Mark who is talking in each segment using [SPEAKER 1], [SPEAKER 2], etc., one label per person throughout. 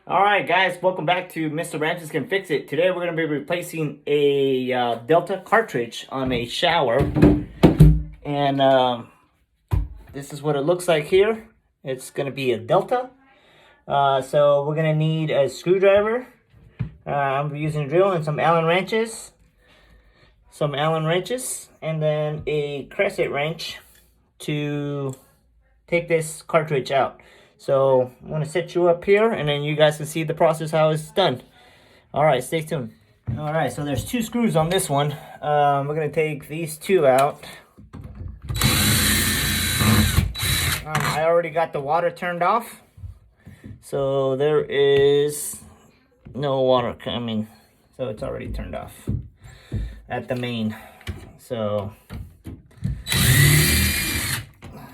[SPEAKER 1] Alright guys, welcome back to Mr. Ranches Can Fix It. Today we're going to be replacing a Delta cartridge on a shower. And this is what it looks like here. It's going to be a Delta. So we're going to need a screwdriver. I'm using a drill and some Allen wrenches. And then a crescent wrench to take this cartridge out. So I'm going to set you up here and then you guys can see the process how it's done. Alright, stay tuned. Alright, so there's two screws on this one. We're going to take these two out. I already got the water turned off. So there is no water coming. So it's already turned off at the main. So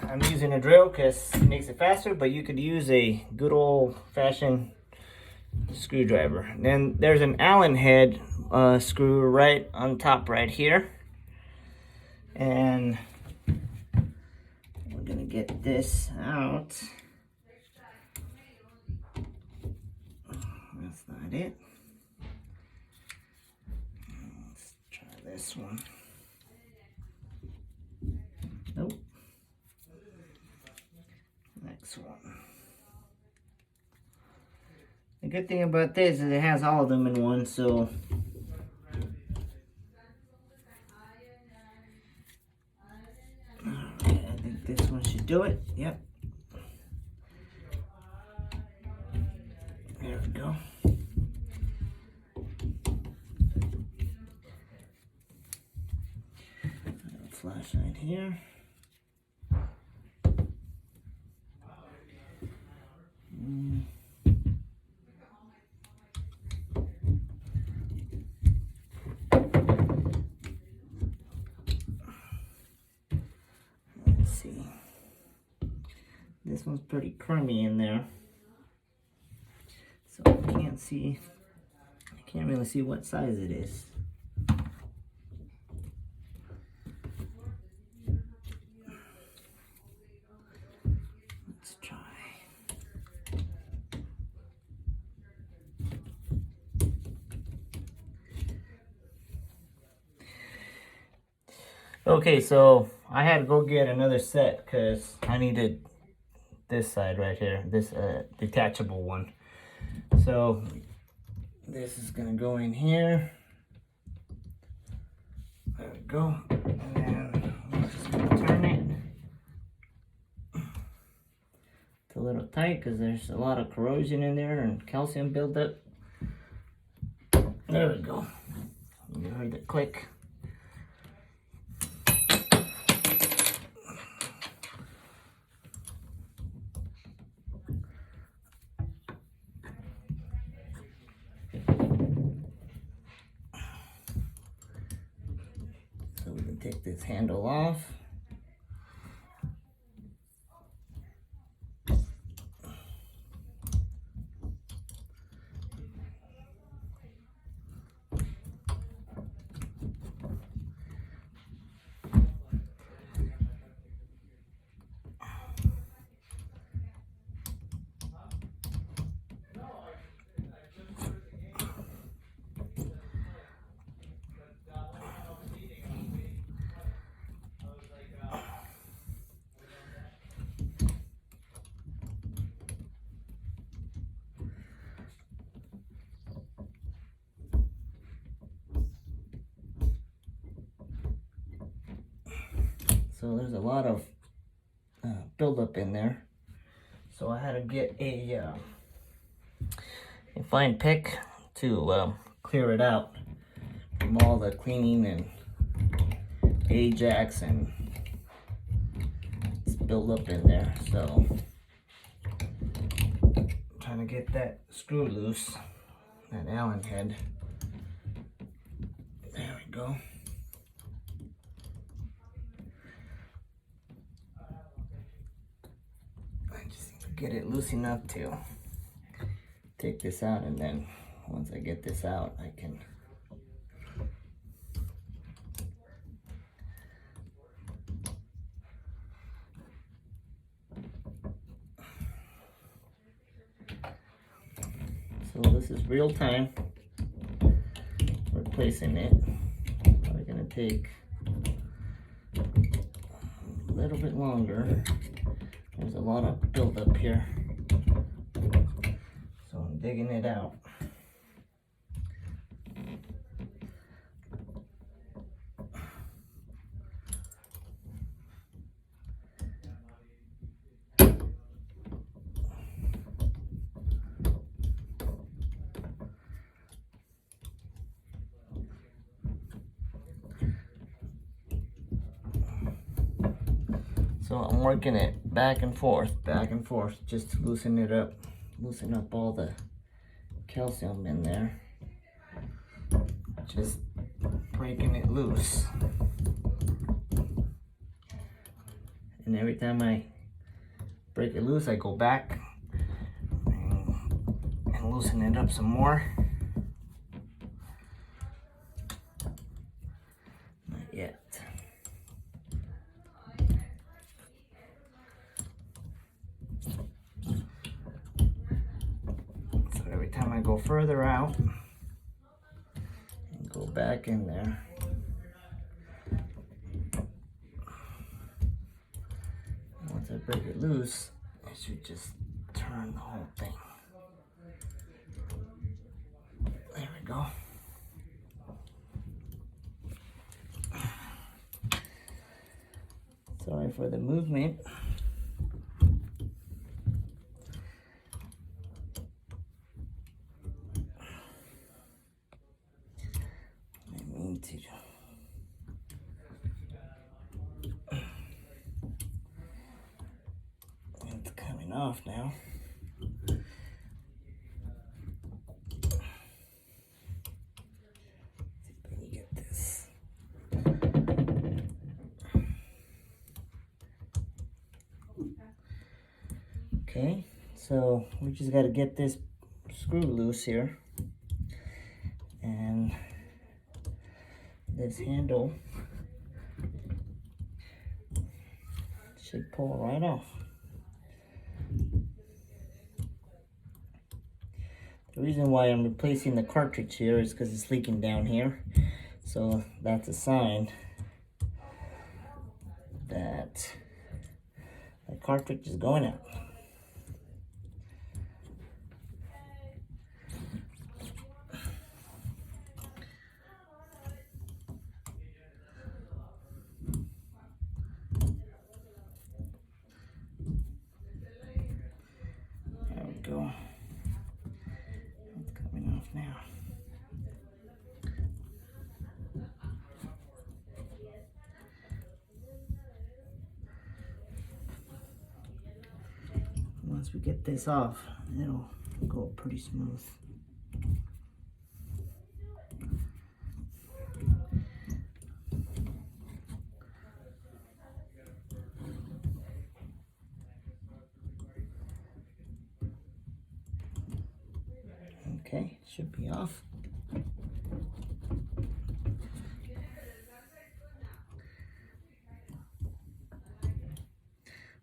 [SPEAKER 1] I'm using a drill because it makes it faster, but you could use a good old-fashioned screwdriver. Then there's an Allen head screw right on top right here. And we're gonna get this out. That's not it. Let's try this one. Nope. Next one. The good thing about this is it has all of them in one, so alright, I think this one should do it. Yep. There we go. Flashlight here. Let's see. This one's pretty crummy in there, so I can't see. I can't really see what size it is. Let's try. Okay, so I had to go get another set because I needed this side right here, this detachable one. So this is gonna go in here. There we go. And then we're just gonna turn it. It's a little tight because there's a lot of corrosion in there and calcium buildup. There we go. You heard the click. So we can take this handle off. So there's a lot of buildup in there. So I had to get a fine pick to clear it out from all the cleaning and Ajax and it's built up in there. So I'm trying to get that screw loose, that Allen head. There we go. Get it loose enough to take this out, and then once I get this out I can So this is real time. We're placing it. Probably gonna take a little bit longer. There's a lot of buildup here. So I'm digging it out. So I'm working it back and forth, just to loosen it up, loosen up all the calcium in there. Just breaking it loose. And every time I break it loose, I go back and loosen it up some more. Not yet. So every time I go further out and go back in there, once I break it loose, I should just turn the whole thing. There we go. Sorry for the movement. I mean to. It's coming off now. Okay, so we just got to get this screw loose here, and this handle should pull right off. The reason why I'm replacing the cartridge here is because it's leaking down here, so that's a sign that the cartridge is going out. There we go. It's coming off now. Once we get this off, it'll go pretty smooth. Okay, should be off.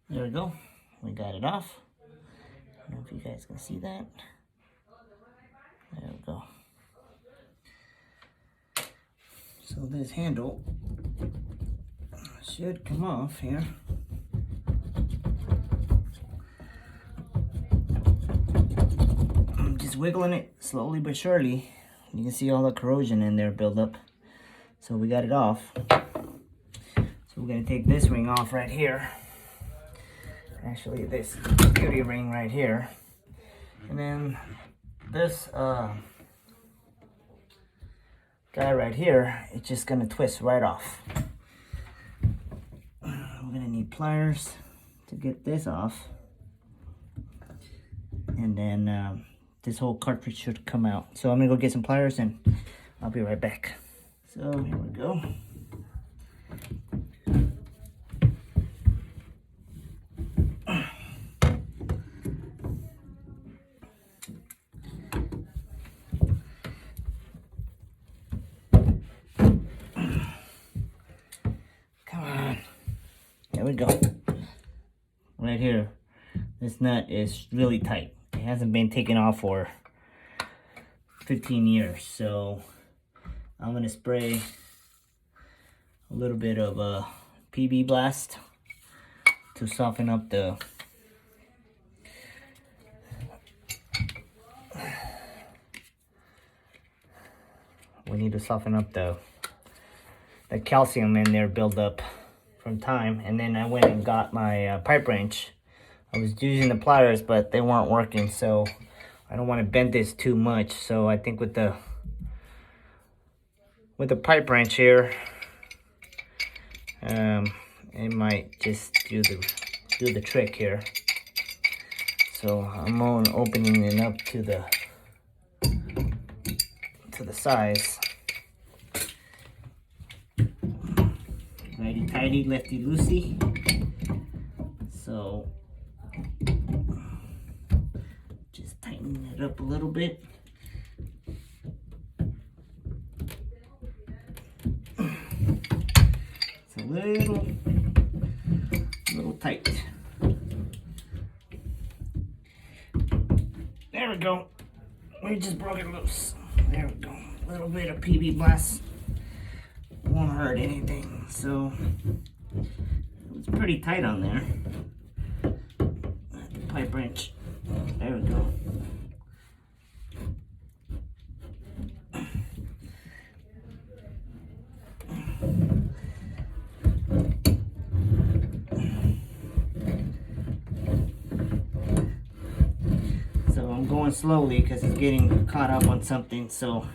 [SPEAKER 1] There we go. We got it off. I don't know if you guys can see that. There we go. So this handle should come off here. I'm just wiggling it slowly but surely. You can see all the corrosion in there build up. So we got it off. So we're gonna take this ring off right here. Actually, this beauty ring right here, and then this guy right here, it's just gonna twist right off. We're gonna need pliers to get this off, and then this whole cartridge should come out. So I'm gonna go get some pliers and I'll be right back. So here we go. There we go. Right here, this nut is really tight. It hasn't been taken off for 15 years. So I'm gonna spray a little bit of a PB Blast to soften up the calcium in there buildup from time. And then I went and got my pipe wrench. I was using the pliers, but they weren't working, so I don't want to bend this too much. So I think with the pipe wrench here, it might just do the trick here. So I'm opening it up to the size. Righty tighty, lefty loosey. So just tighten it up a little bit. It's a little tight. There we go. We just broke it loose. There we go. A little bit of PB Blast won't hurt anything. So it's pretty tight on there. The pipe wrench. There we go. So I'm going slowly because it's getting caught up on something, so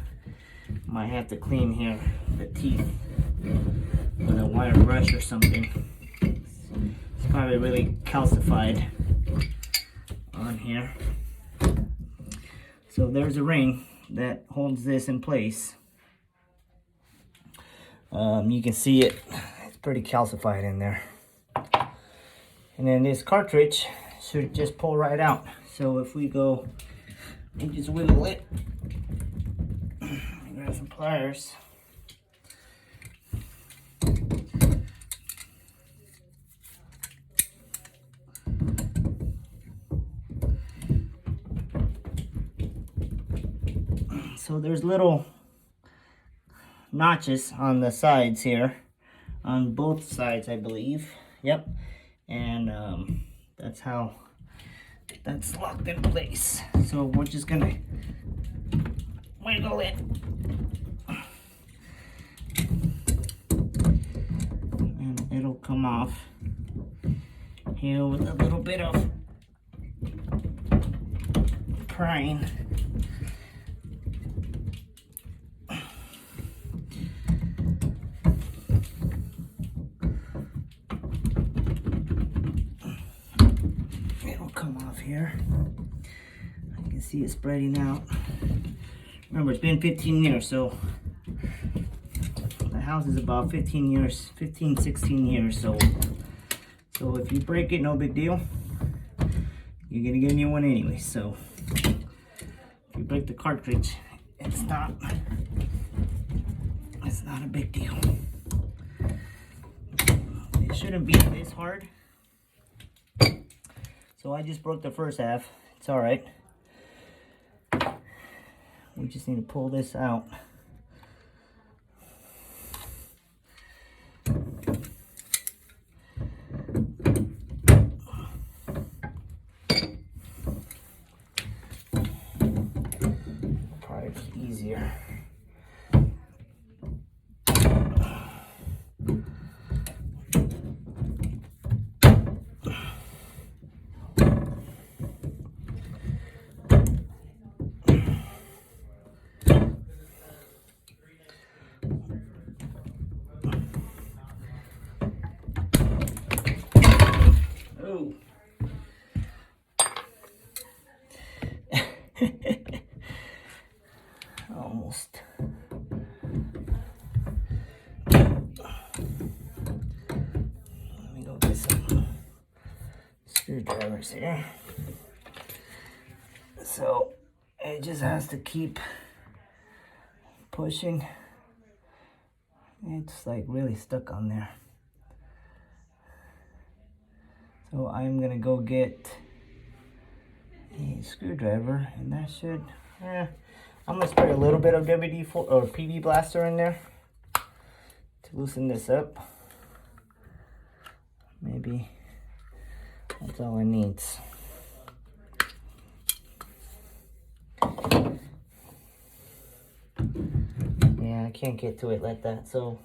[SPEAKER 1] might have to clean here the teeth with a wire brush or something. It's probably really calcified on here. So there's a ring that holds this in place. You can see it, it's pretty calcified in there. And then this cartridge should just pull right out. So if we go and just wiggle it, grab some pliers. So there's little notches on the sides here, on both sides, I believe. Yep. And that's how that's locked in place. So we're just gonna wiggle it. And it'll come off here with a little bit of prying. Here, you can see it spreading out. Remember, it's been 15 years, so the house is about 15 years, 15, 16 years old. So if you break it, no big deal. You're gonna get a new one anyway. So if you break the cartridge, it's not a big deal. It shouldn't be this hard. So I just broke the first half. It's all right. We just need to pull this out. Probably be easier. Almost. Let me go get some screwdrivers here. So it just has to keep pushing. It's like really stuck on there. So I'm gonna go get a screwdriver, and that should, I'm gonna spray a little bit of WD-4 or PB Blaster in there to loosen this up. Maybe that's all it needs. Yeah, I can't get to it like that, so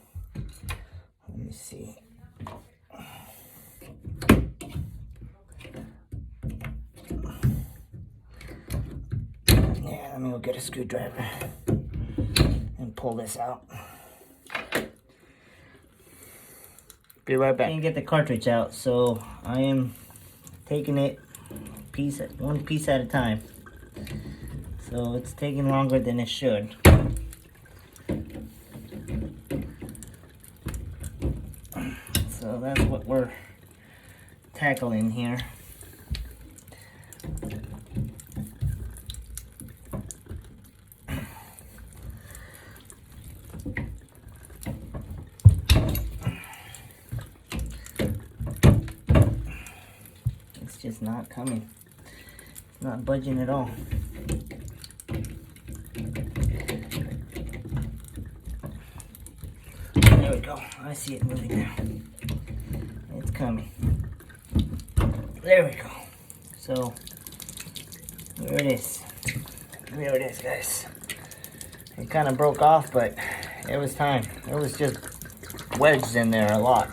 [SPEAKER 1] let me see. Yeah, let me go get a screwdriver and pull this out. Be right back. Can't get the cartridge out, so I am taking it one piece at a time. So it's taking longer than it should. So that's what we're tackling here. It's just not coming. It's not budging at all. There we go. I see it moving now. It's coming. There we go. So, there it is. There it is, guys. It kind of broke off, but it was time. It was just wedged in there a lot.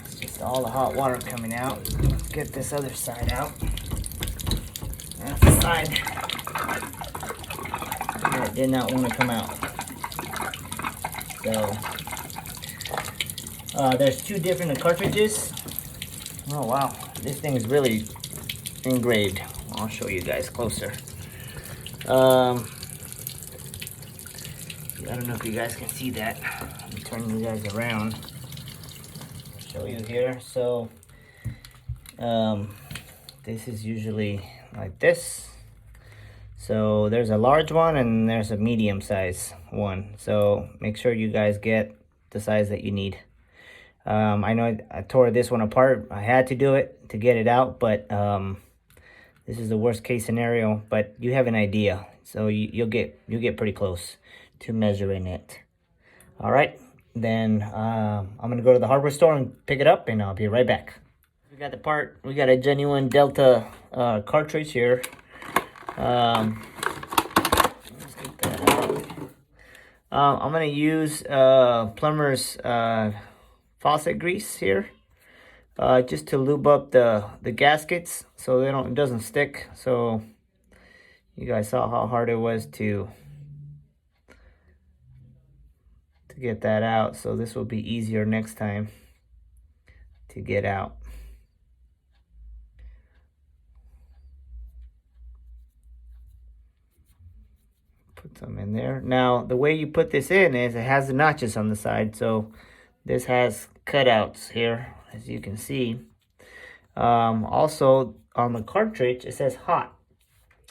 [SPEAKER 1] It's just all the hot water coming out. Let's get this other side out. That's the side that did not want to come out. So, there's two different cartridges. Oh wow, this thing is really engraved. I'll show you guys closer. I don't know if you guys can see that. Let me turn you guys around. I'll show you here. So, this is usually like this. So there's a large one and there's a medium size one. So make sure you guys get the size that you need. I know I tore this one apart. I had to do it to get it out, but this is the worst case scenario. But you have an idea, so you'll get pretty close to measuring it. All right, then I'm gonna go to the hardware store and pick it up, and I'll be right back. We got the part. We got a genuine Delta cartridge here. Let's get that out. I'm gonna use plumber's faucet grease here, just to lube up the gaskets so it doesn't stick. So you guys saw how hard it was to get that out. So this will be easier next time to get out. Put some in there. Now, the way you put this in is it has the notches on the side. So this has cutouts here, as you can see. Also, on the cartridge, it says hot.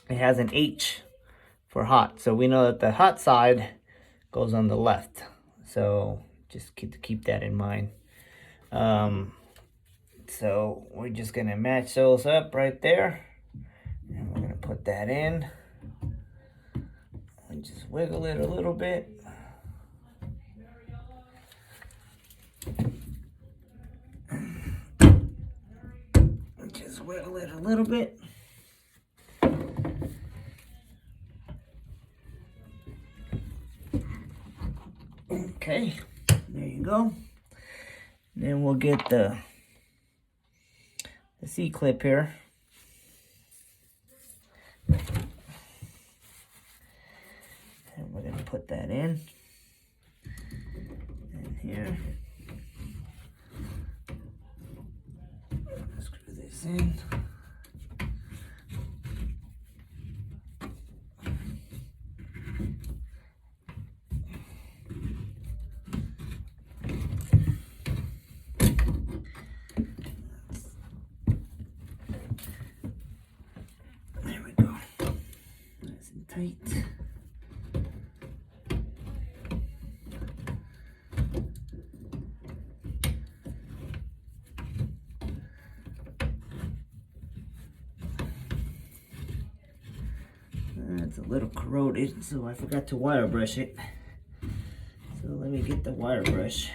[SPEAKER 1] It has an H for hot. So we know that the hot side goes on the left. So just keep that in mind. So we're just going to match those up right there. And we're going to put that in. And just wiggle it a little bit. Just wiggle it a little bit. Okay, there you go. Then we'll get the C-clip here. And we're going to put that in. And here. Screw this in. There we go. Nice and tight. It's a little corroded, so I forgot to wire brush it. So let me get the wire brush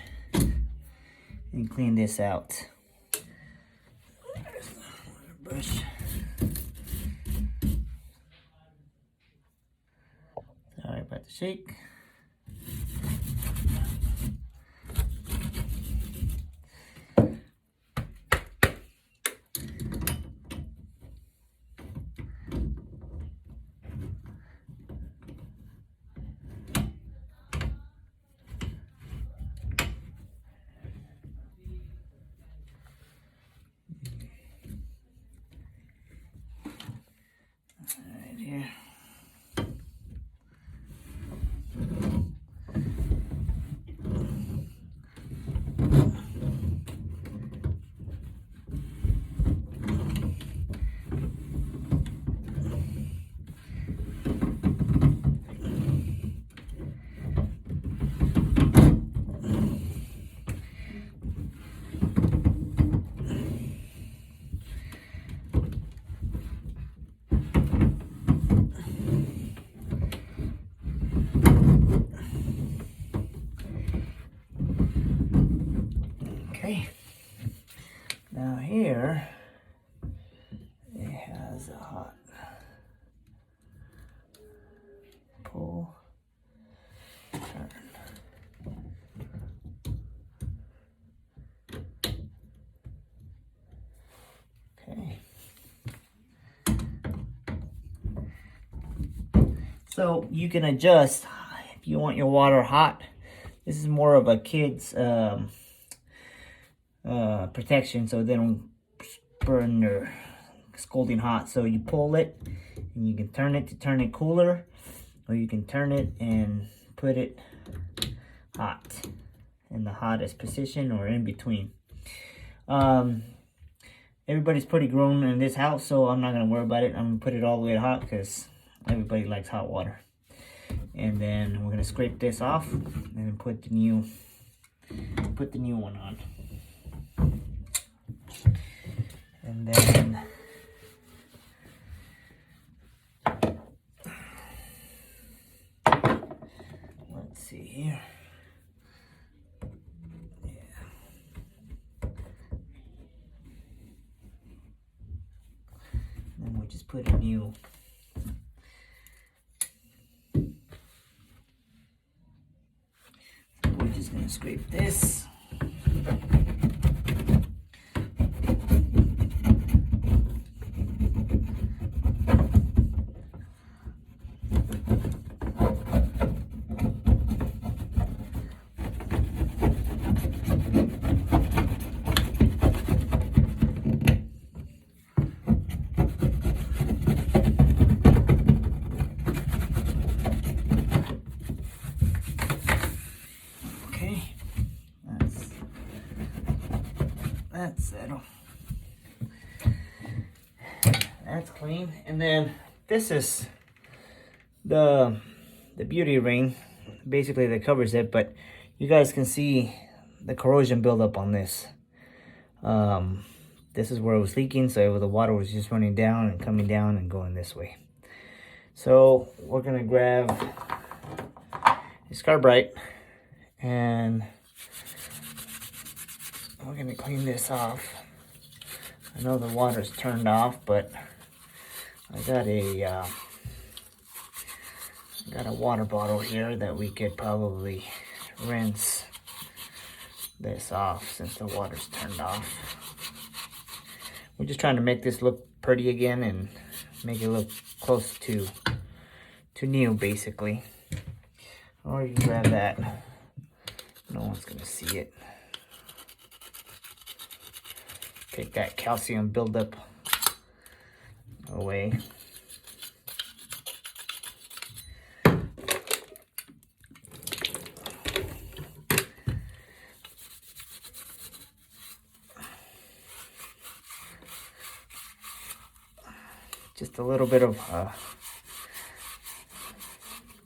[SPEAKER 1] and clean this out. There's the wire brush. Sorry about the shake. Right here. Okay, now here it has a hot pull, turn. Okay. So you can adjust if you want your water hot. This is more of a kid's protection, so they don't burn their scalding hot. So you pull it and you can turn it to turn it cooler, or you can turn it and put it hot in the hottest position or in between. Everybody's pretty grown in this house, so I'm not gonna worry about it. I'm gonna put it all the way to hot because everybody likes hot water. And then we're gonna scrape this off and then put the new one on. And then let's see here. Yeah. And then we'll just put a new we're just gonna scrape this. That's settled. That's clean. And then this is the beauty ring, basically that covers it, but you guys can see the corrosion buildup on this. This is where it was leaking, so the water was just running down and coming down and going this way. So we're gonna grab a Scar-Brite and we're gonna clean this off. I know the water's turned off, but I got a water bottle here that we could probably rinse this off since the water's turned off. We're just trying to make this look pretty again and make it look close to new, basically. Or you can grab that. No one's gonna see it. Take that calcium buildup away. Just a little bit of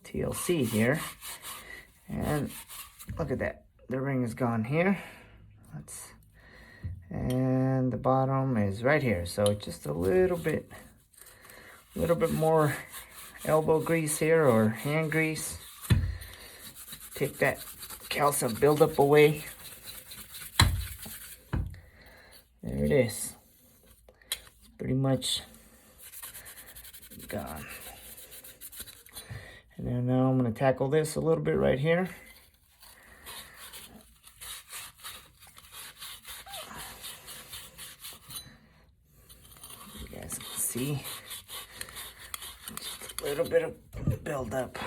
[SPEAKER 1] TLC here. And look at that. The ring is gone here. And the bottom is right here. So just a little bit more elbow grease here or hand grease. Take that calcium buildup away. There it is. It's pretty much gone. And then now I'm going to tackle this a little bit right here. You guys can see just a little bit of buildup.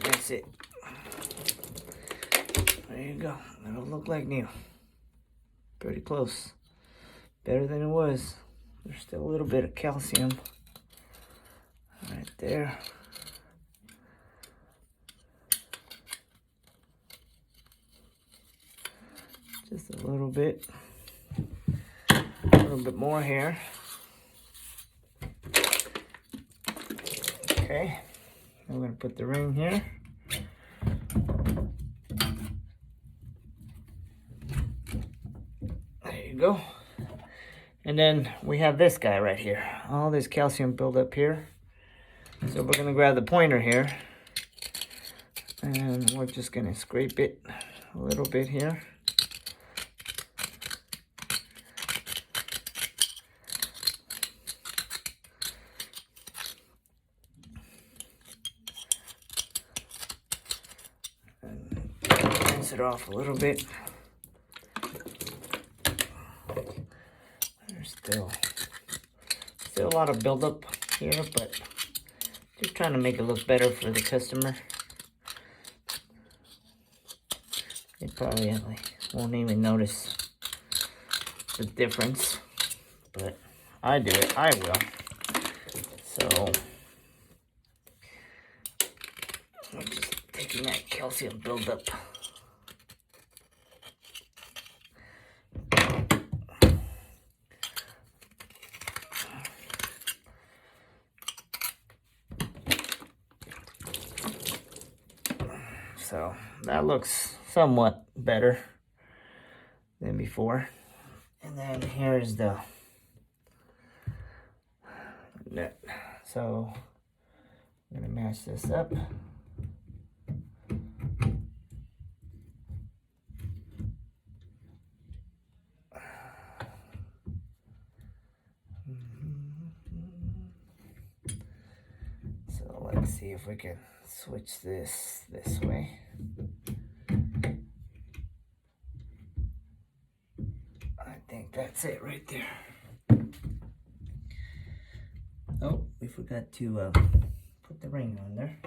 [SPEAKER 1] That's it. There you go. It'll look like new. Pretty close. Better than it was. There's still a little bit of calcium right there. Just a little bit. A little bit more here. Okay. I'm going to put the ring here. There you go. And then we have this guy right here. All this calcium buildup here. So we're going to grab the pointer here. And we're just going to scrape it a little bit here. It off a little bit. There's still a lot of buildup here, but just trying to make it look better for the customer. They probably won't even notice the difference, but I do it. I will. So I'm just taking that calcium buildup. So that looks somewhat better than before. And then here's the nut. So I'm gonna match this up. So let's see if we can switch this way. I think that's it right there. Oh, we forgot to put the ring on there.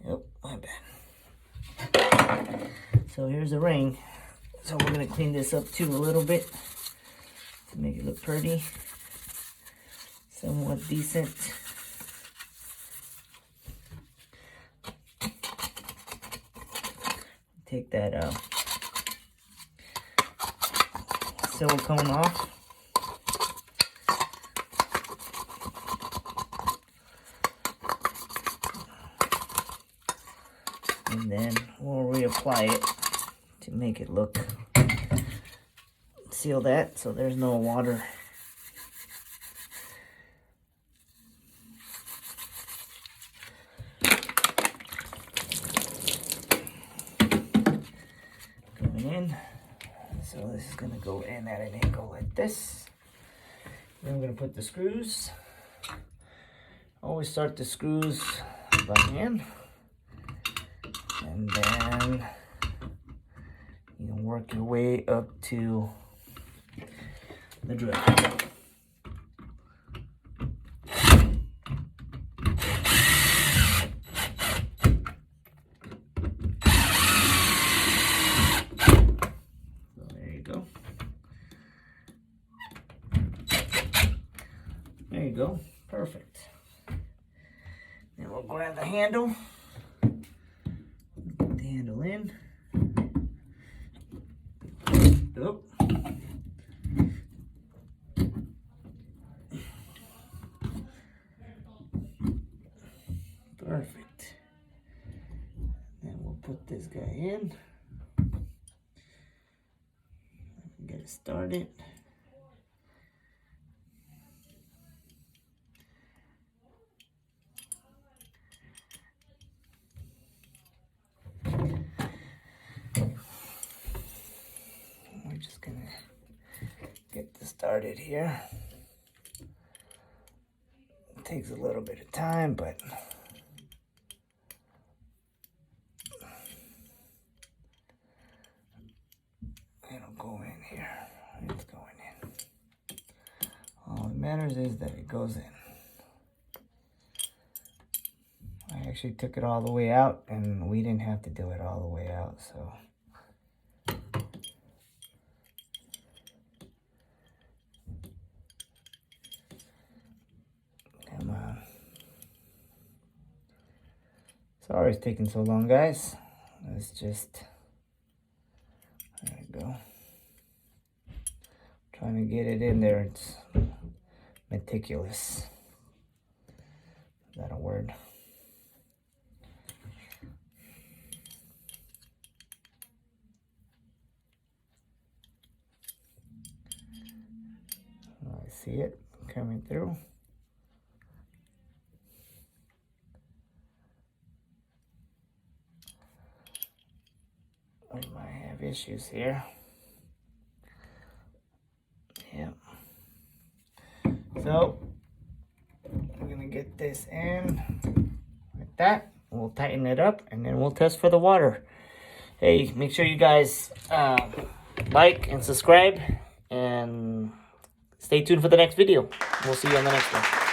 [SPEAKER 1] Oh, my bad. So here's the ring. So we're gonna clean this up too a little bit to make it look pretty, somewhat decent. Take that silicone off. And then we'll reapply it to make it look, seal that so there's no water. In. So this is going to go in at an angle like this. Then I'm going to put the screws. Always start the screws by hand. And then you can work your way up to the drill. There you go, perfect. Then we'll grab the handle, put the handle in, Oh. Perfect. Then we'll put this guy in. Get it started. We're just gonna get this started here. It takes a little bit of time, but it'll go in here. It's going in. All that matters is that it goes in. I actually took it all the way out, and we didn't have to do it all the way out, so. Come on. Sorry it's taking so long, guys. Let's just, there we go. Trying to get it in there. It's meticulous. Is that a word? I see it coming through. We might have issues here. Yeah. So we're gonna get this in like that. We'll tighten it up and then we'll test for the water. Hey, make sure you guys like and subscribe and stay tuned for the next video. We'll see you on the next one.